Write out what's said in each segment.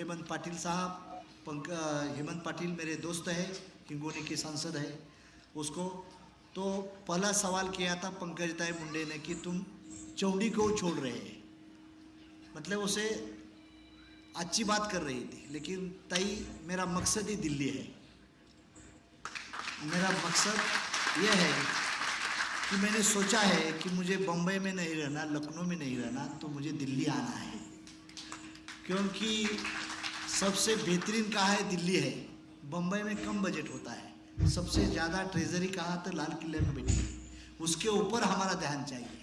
हेमंत पाटिल साहब, हेमंत पाटिल मेरे दोस्त है, हिंगोली के सांसद है, उसको तो पहला सवाल किया था पंकजताई मुंडे ने कि तुम चौंडी को छोड़ रहे हैं, मतलब उसे अच्छी बात कर रही थी, लेकिन ताई मेरा मकसद ही दिल्ली है। मेरा मकसद यह है कि मैंने सोचा है कि मुझे बम्बई में नहीं रहना, लखनऊ में नहीं रहना, तो मुझे दिल्ली आना है, क्योंकि सबसे बेहतरीन कहा है दिल्ली है। बम्बई में कम बजट होता है, सबसे ज़्यादा ट्रेजरी कहा तो लाल किले में बैठी है, उसके ऊपर हमारा ध्यान चाहिए।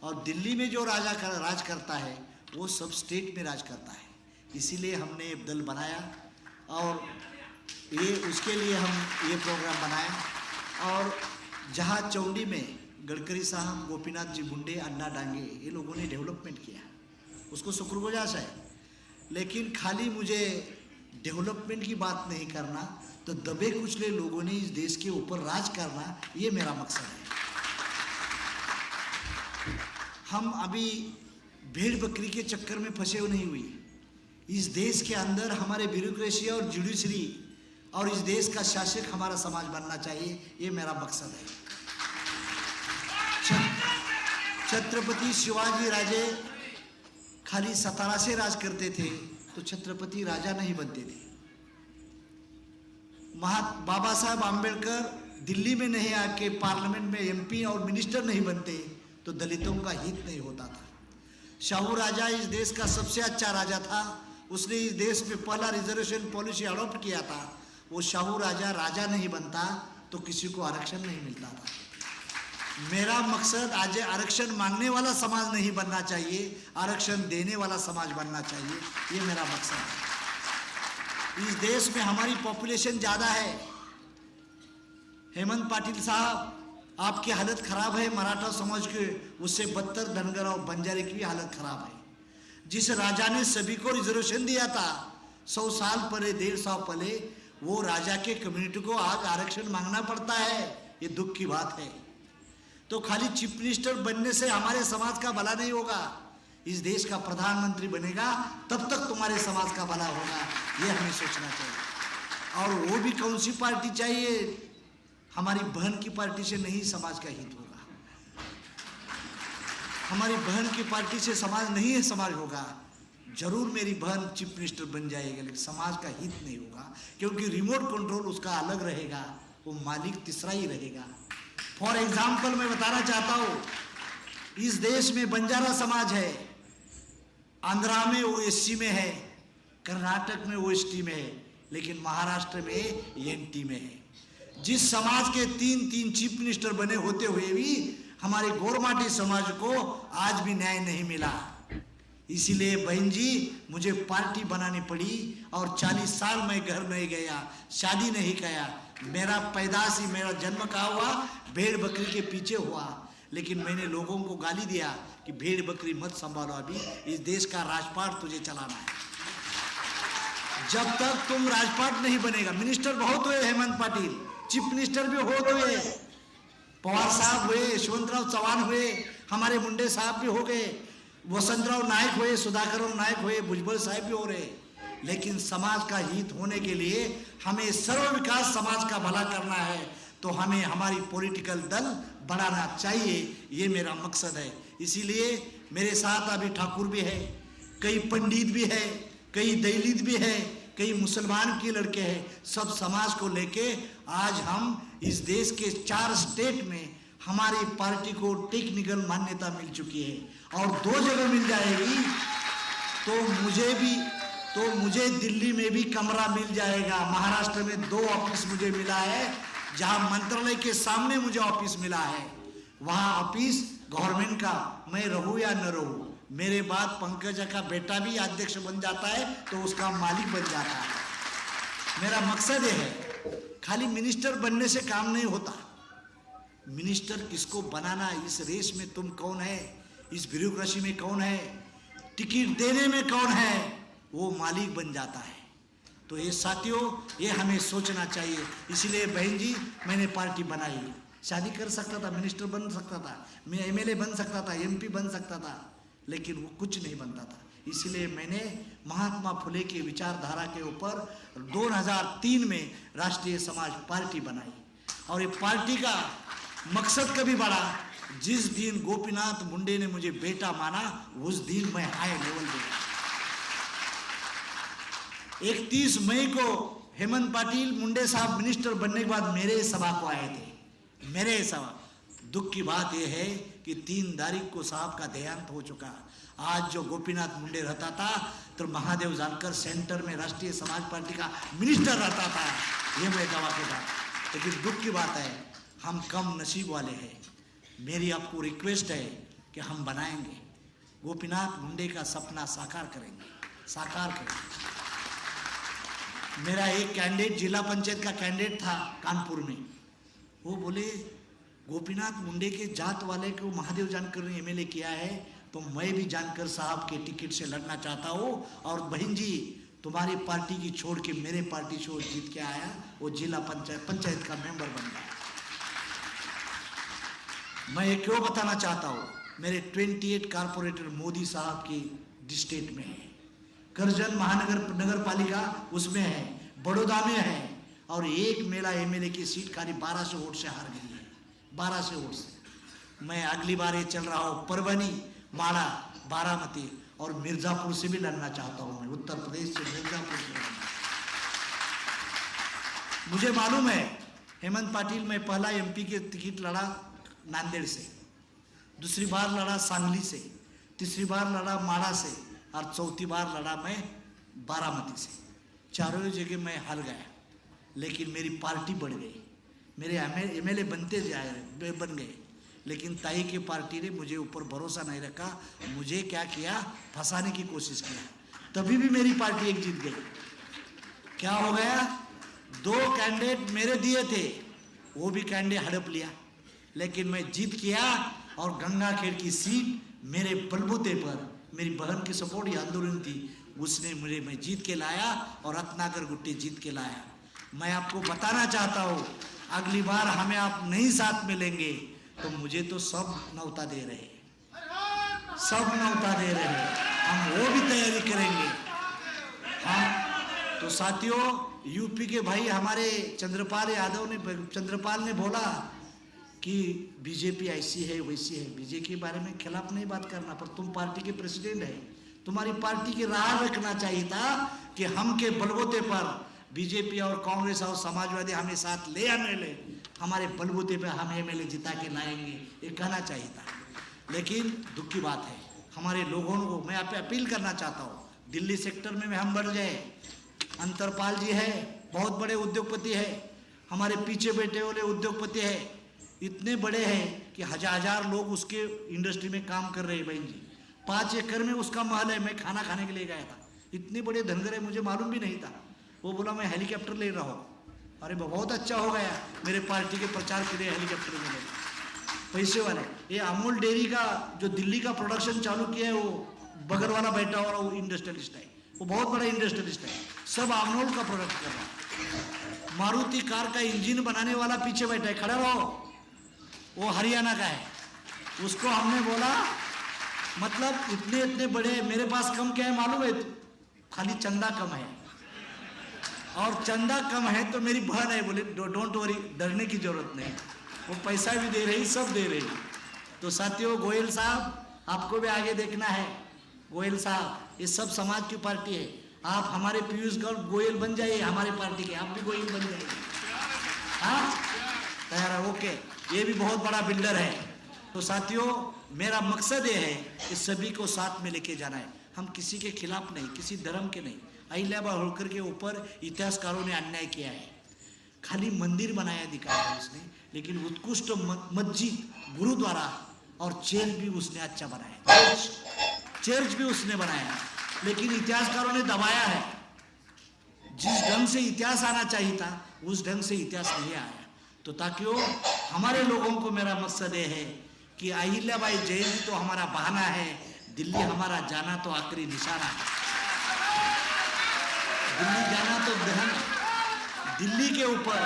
और दिल्ली में जो राज करता है वो सब स्टेट में राज करता है, इसीलिए हमने एक दल बनाया और ये उसके लिए हम ये प्रोग्राम बनाए। और जहाँ चौंडी में गडकरी साहब, गोपीनाथ जी मुंडे, अन्ना डांगे, ये लोगों ने डेवलपमेंट किया, उसको शुक्रगुजार है। लेकिन खाली मुझे डेवलपमेंट की बात नहीं करना, तो दबे कुचले लोगों ने इस देश के ऊपर राज करना, ये मेरा मकसद है। हम अभी भेड़ बकरी के चक्कर में फंसे नहीं हुए। इस देश के अंदर हमारे ब्यूरोक्रेसी और जुडिशरी और इस देश का शासक हमारा समाज बनना चाहिए, ये मेरा मकसद है। छत्रपति शिवाजी राजे खाली सतारा से राज करते थे तो छत्रपति राजा नहीं बनते थे। बाबा साहब आम्बेडकर दिल्ली में नहीं आके पार्लियामेंट में एमपी और मिनिस्टर नहीं बनते तो दलितों का हित नहीं होता था। शाहू राजा इस देश का सबसे अच्छा राजा था, उसने इस देश में पहला रिजर्वेशन पॉलिसी अडॉप्ट किया था। वो शाहू राजा राजा नहीं बनता तो किसी को आरक्षण नहीं मिलता था। मेरा मकसद आज आरक्षण मांगने वाला समाज नहीं बनना चाहिए, आरक्षण देने वाला समाज बनना चाहिए, ये मेरा मकसद है। इस देश में हमारी पॉपुलेशन ज़्यादा है। हेमंत पाटिल साहब, आपकी हालत खराब है, मराठा समाज के उससे बदतर धनगर और बंजारे की भी हालत खराब है। जिस राजा ने सभी को रिजर्वेशन दिया था 100 साल पहले, 150 साल पहले, वो राजा के कम्युनिटी को आज आरक्षण मांगना पड़ता है, ये दुख की बात है। तो खाली चीफ मिनिस्टर बनने से हमारे समाज का भला नहीं होगा। इस देश का प्रधानमंत्री बनेगा तब तक तुम्हारे समाज का भला होगा, ये हमें सोचना चाहिए। और वो भी कौन सी पार्टी चाहिए? हमारी बहन की पार्टी से नहीं समाज का हित होगा, हमारी बहन की पार्टी से समाज नहीं है, समाज होगा। जरूर मेरी बहन चीफ मिनिस्टर बन जाएगी, लेकिन समाज का हित नहीं होगा, क्योंकि रिमोट कंट्रोल उसका अलग रहेगा, वो मालिक तीसरा ही रहेगा। फॉर एग्जाम्पल मैं बताना चाहता हूँ, इस देश में बंजारा समाज है, आंध्रा में वो एससी में है, कर्नाटक में वो एसटी में है, लेकिन महाराष्ट्र में एनटी में है। जिस समाज के 3 चीफ मिनिस्टर बने होते हुए भी हमारे गोरमाटी समाज को आज भी न्याय नहीं मिला। इसीलिए बहन जी, मुझे पार्टी बनानी पड़ी और 40 साल मैं घर नहीं गया, शादी नहीं किया। मेरा पैदाश ही, मेरा जन्म कहा हुआ भेड़ बकरी के पीछे हुआ, लेकिन मैंने लोगों को गाली दिया कि भेड़ बकरी मत संभालो, अभी इस देश का राजपाट तुझे चलाना है। जब तक तुम राजपाट नहीं बनेगा, मिनिस्टर बहुत हुए हेमंत पाटिल, चीफ मिनिस्टर भी बहुत हुए, पवार साहब हुए, यशवंतराव चौहान हुए, हमारे मुंडे साहब भी हो गए, वसंतराव नायक हुए, सुधाकर नायक हुए, भुजबल साहब भी हो रहे। लेकिन समाज का हित होने के लिए हमें सर्व विकास समाज का भला करना है, तो हमें हमारी पॉलिटिकल दल बढ़ाना चाहिए, ये मेरा मकसद है। इसीलिए मेरे साथ अभी ठाकुर भी है, कई पंडित भी है, कई दलित भी है, कई मुसलमान के लड़के हैं। सब समाज को लेके आज हम इस देश के 4 स्टेट में हमारी पार्टी को टेक्निकल मान्यता मिल चुकी है और 2 जगह मिल जाएगी तो मुझे दिल्ली में भी कमरा मिल जाएगा। महाराष्ट्र में 2 ऑफिस मुझे मिला है, जहां मंत्रालय के सामने मुझे ऑफिस मिला है, वहां ऑफिस गवर्नमेंट का, मैं रहूं या न रहूं। मेरे बाद पंकजा का बेटा भी अध्यक्ष बन जाता है तो उसका मालिक बन जाता है। मेरा मकसद ये है, खाली मिनिस्टर बनने से काम नहीं होता। मिनिस्टर किसको बनाना, इस रेस में तुम कौन है, इस ब्यूरोक्रेसी में कौन है, टिकट देने में कौन है, वो मालिक बन जाता है। तो ये साथियों, ये हमें सोचना चाहिए। इसलिए बहन जी, मैंने पार्टी बनाई, शादी कर सकता था, मिनिस्टर बन सकता था, मैं एमएलए बन सकता था, एमपी बन सकता था, लेकिन वो कुछ नहीं बनता था। इसलिए मैंने महात्मा फुले के विचारधारा के ऊपर 2003 में राष्ट्रीय समाज पार्टी बनाई। और ये पार्टी का मकसद कभी बढ़ा, जिस दिन गोपीनाथ मुंडे ने मुझे बेटा माना उस दिन मैं हाई लेवल पे। 31 मई को हेमंत पाटिल मुंडे साहब मिनिस्टर बनने के बाद मेरे सभा को आए थे, मेरे सभा। दुख की बात यह है कि 3 तारीख को साहब का देहांत हो चुका। आज जो गोपीनाथ मुंडे रहता था तो महादेव जानकर सेंटर में राष्ट्रीय समाज पार्टी का मिनिस्टर रहता था, ये मैं दावा के बाद। लेकिन दुख की बात है हम कम नसीब वाले हैं। मेरी आपको रिक्वेस्ट है कि हम बनाएंगे, गोपीनाथ मुंडे का सपना साकार करेंगे, साकार करेंगे। मेरा एक कैंडिडेट जिला पंचायत का कैंडिडेट था कानपुर में, वो बोले गोपीनाथ मुंडे के जात वाले को महादेव जानकर ने एमएलए किया है, तो मैं भी जानकर साहब के टिकट से लड़ना चाहता हूँ। और बहन जी तुम्हारी पार्टी की छोड़ के मेरे पार्टी छोड़ जीत के आया, वो जिला पंचायत का मेंबर बन गया। मैं ये क्यों बताना चाहता हूँ, मेरे 28 कारपोरेटर मोदी साहब की स्टेट में है, करजन नगर पालिका उसमें है, बड़ौदा में है, और एक मेरा एमएलए की सीट खाली 1200 वोट से हार गई है, 1200 वोट से। मैं अगली बार ये चल रहा हूँ परभनी, माड़ा, बारामती और मिर्जापुर से भी लड़ना चाहता हूँ। मैं उत्तर प्रदेश से मिर्जापुर से लड़ना। मुझे मालूम है हेमंत पाटिल मैं पहला एमपी के टिकट लड़ा नांदेड़ से, दूसरी बार लड़ा सांगली से, तीसरी बार लड़ा माड़ा से, और चौथी बार लड़ा मैं बारामती से। चारों जगह मैं हार गया, लेकिन मेरी पार्टी बढ़ गई, मेरे एमएलए बन गए। लेकिन ताई की पार्टी ने मुझे ऊपर भरोसा नहीं रखा, मुझे क्या किया, फंसाने की कोशिश किया, तभी भी मेरी पार्टी एक जीत गई। क्या हो गया, 2 कैंडिडेट मेरे दिए थे, वो भी कैंडिडेट हड़प लिया, लेकिन मैं जीत किया। और गंगाखेड़ की सीट मेरे बलबूते पर, मेरी बहन की सपोर्ट या आंदोलन थी, उसने मुझे मैं जीत के लाया, और रत्नाकर गुट्टी जीत के लाया। मैं आपको बताना चाहता हूँ अगली बार हमें आप नहीं साथ में लेंगे तो मुझे तो सब न्योता दे रहे, सब न्योता दे रहे, हम वो भी तैयारी करेंगे। हम तो साथियों, यूपी के भाई हमारे चंद्रपाल ने बोला कि बीजेपी ऐसी है वैसी है। बीजेपी के बारे में खिलाफ नहीं बात करना, पर तुम पार्टी के प्रेसिडेंट है, तुम्हारी पार्टी की राह रखना चाहिए था कि हम के बलबूते पर बीजेपी और कांग्रेस और समाजवादी हमें साथ ले या नहीं ले, हमारे बलबूते पे हम एमएलए जिता के लाएंगे, ये कहना चाहिए था। लेकिन दुख की बात है हमारे लोगों को मैं आप अपील करना चाहता हूँ, दिल्ली सेक्टर में हम बढ़ जाए। अंतरपाल जी है, बहुत बड़े उद्योगपति है, हमारे पीछे बैठे वाले उद्योगपति है, इतने बड़े हैं कि हजार लोग उसके इंडस्ट्री में काम कर रहे हैं। बहन जी 5 एकड़ में उसका महल है, मैं खाना खाने के लिए गया था, इतने बड़े धनगर है, मुझे मालूम भी नहीं था। वो बोला मैं हेलीकॉप्टर ले रहा हूँ, अरे बहुत अच्छा हो गया, मेरे पार्टी के प्रचार के लिए हेलीकॉप्टर मिले, पैसे वाले। ये अमूल डेयरी का जो दिल्ली का प्रोडक्शन चालू किया है, वो बगल वाला बैठा हुआ वो इंडस्ट्रियलिस्ट है, वो बहुत बड़ा इंडस्ट्रियलिस्ट है, सब अमूल का प्रोडक्ट कर रहा है। मारुति कार का इंजन बनाने वाला पीछे बैठा है, खड़ा रहो, वो हरियाणा का है। उसको हमने बोला मतलब इतने बड़े, मेरे पास कम क्या है मालूम है, खाली चंदा कम है, और चंदा कम है तो मेरी बहन है, बोले डोंट वरी, डरने की जरूरत नहीं, वो पैसा भी दे रही, सब दे रही। तो साथियों, गोयल साहब आपको भी आगे देखना है। गोयल साहब ये सब समाज की पार्टी है, आप हमारे पीयूष गोयल बन जाइए, हमारे पार्टी के, आप भी गोयल बन जाइए। हाँ तैयार है, ओके, ये भी बहुत बड़ा बिल्डर है। तो साथियों, मेरा मकसद ये है कि सभी को साथ में लेके जाना है, हम किसी के खिलाफ नहीं, किसी धर्म के नहीं। अहिल्याबाई होलकर के ऊपर इतिहासकारों ने अन्याय किया है, खाली मंदिर बनाया दिखाया है उसने, लेकिन उत्कृष्ट मस्जिद, गुरुद्वारा और चर्च भी उसने अच्छा बनाया, चर्च भी उसने बनाया, लेकिन इतिहासकारों ने दबाया है। जिस ढंग से इतिहास आना चाहिए था उस ढंग से इतिहास नहीं आया। तो ताकि हमारे लोगों को मेरा मकसद ये है कि अहिल्याबाई जयंती तो हमारा बहाना है, दिल्ली हमारा जाना तो आखिरी निशाना है। दिल्ली जाना तो दहन, दिल्ली के ऊपर,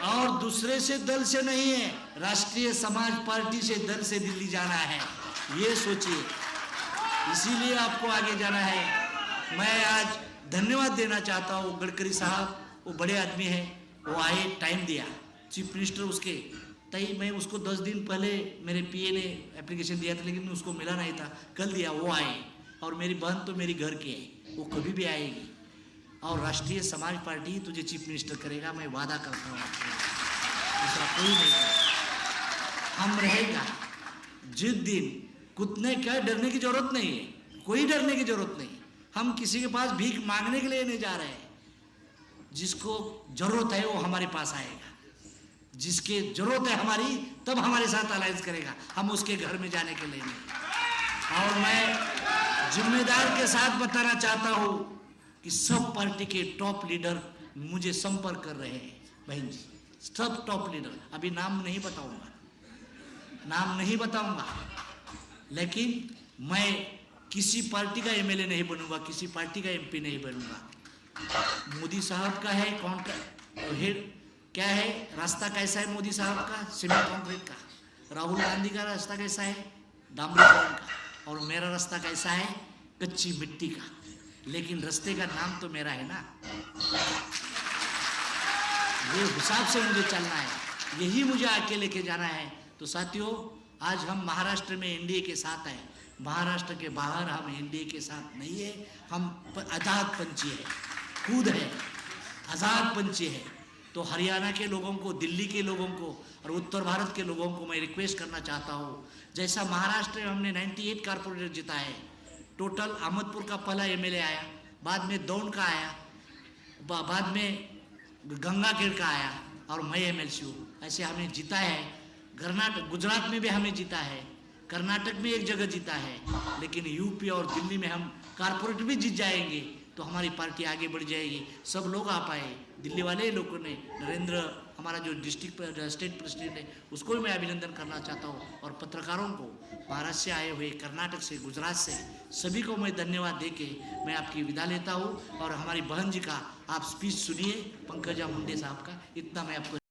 और दूसरे से दल से नहीं है, राष्ट्रीय समाज पार्टी से दल से दिल्ली जाना है, ये सोचिए। इसीलिए आपको आगे जाना है। मैं आज धन्यवाद देना चाहता हूँ गडकरी साहब, वो बड़े आदमी हैं, वो आए, टाइम दिया, चीफ मिनिस्टर उसके तई। मैं उसको 10 दिन पहले मेरे पीए ने एप्लीकेशन दिया था, लेकिन उसको मिला नहीं था, कल दिया, वो आए। और मेरी बहन तो मेरी घर की है, वो कभी भी आएगी, और राष्ट्रीय समाज पार्टी तुझे चीफ मिनिस्टर करेगा, मैं वादा करता हूँ आपको, दूसरा कोई नहीं करेगा। हम रहेगा जिस दिन, कुतने क्या डरने की जरूरत नहीं है, कोई डरने की जरूरत नहीं। हम किसी के पास भीख मांगने के लिए नहीं जा रहे हैं, जिसको जरूरत है वो हमारे पास आएगा, जिसके जरूरत है हमारी, तब हमारे साथ अलायंस करेगा, हम उसके घर में जाने के लिए नहीं। और मैं जिम्मेदार के साथ बताना चाहता हूँ कि सब पार्टी के टॉप लीडर मुझे संपर्क कर रहे हैं, बहन जी, सब टॉप लीडर, अभी नाम नहीं बताऊंगा, लेकिन मैं किसी पार्टी का एमएलए नहीं बनूंगा, किसी पार्टी का एमपी नहीं बनूंगा। मोदी साहब का है, कौन का हेड क्या है, रास्ता कैसा है मोदी साहब का, सीमेंट कंक्रीट का। राहुल गांधी का रास्ता कैसा है, डामरीकरण का। और मेरा रास्ता कैसा है, कच्ची मिट्टी का। लेकिन रास्ते का नाम तो मेरा है ना, ये हिसाब से मुझे चलना है, यही मुझे आगे लेके जाना है। तो साथियों, आज हम महाराष्ट्र में एनडीए के साथ हैं, महाराष्ट्र के बाहर हम एनडीए के साथ नहीं है। हम आज़ाद पंछी है, खुद है आज़ाद पंछी है। तो हरियाणा के लोगों को, दिल्ली के लोगों को और उत्तर भारत के लोगों को मैं रिक्वेस्ट करना चाहता हूँ, जैसा महाराष्ट्र में हमने 98 कारपोरेटर जिता है, टोटल अहमदपुर का पहला एमएलए आया, बाद में दौंड का आया, बाद में गंगाखेड़ का आया, और मैं एमएलसी हूँ, ऐसे हमें जीता है। कर्नाटक, गुजरात में भी हमें जीता है, कर्नाटक में एक जगह जीता है, लेकिन यूपी और दिल्ली में हम कारपोरेट भी जीत जाएंगे तो हमारी पार्टी आगे बढ़ जाएगी। सब लोग आ पाए, दिल्ली वाले लोगों ने, नरेंद्र हमारा जो डिस्ट्रिक्ट स्टेट प्रेसिडेंट है, उसको भी मैं अभिनंदन करना चाहता हूँ, और पत्रकारों को, महाराष्ट्र से आए हुए, कर्नाटक से, गुजरात से, सभी को मैं धन्यवाद देके मैं आपकी विदा लेता हूँ। और हमारी बहन जी का आप स्पीच सुनिए, पंकजा मुंडे साहब का, इतना मैं आपको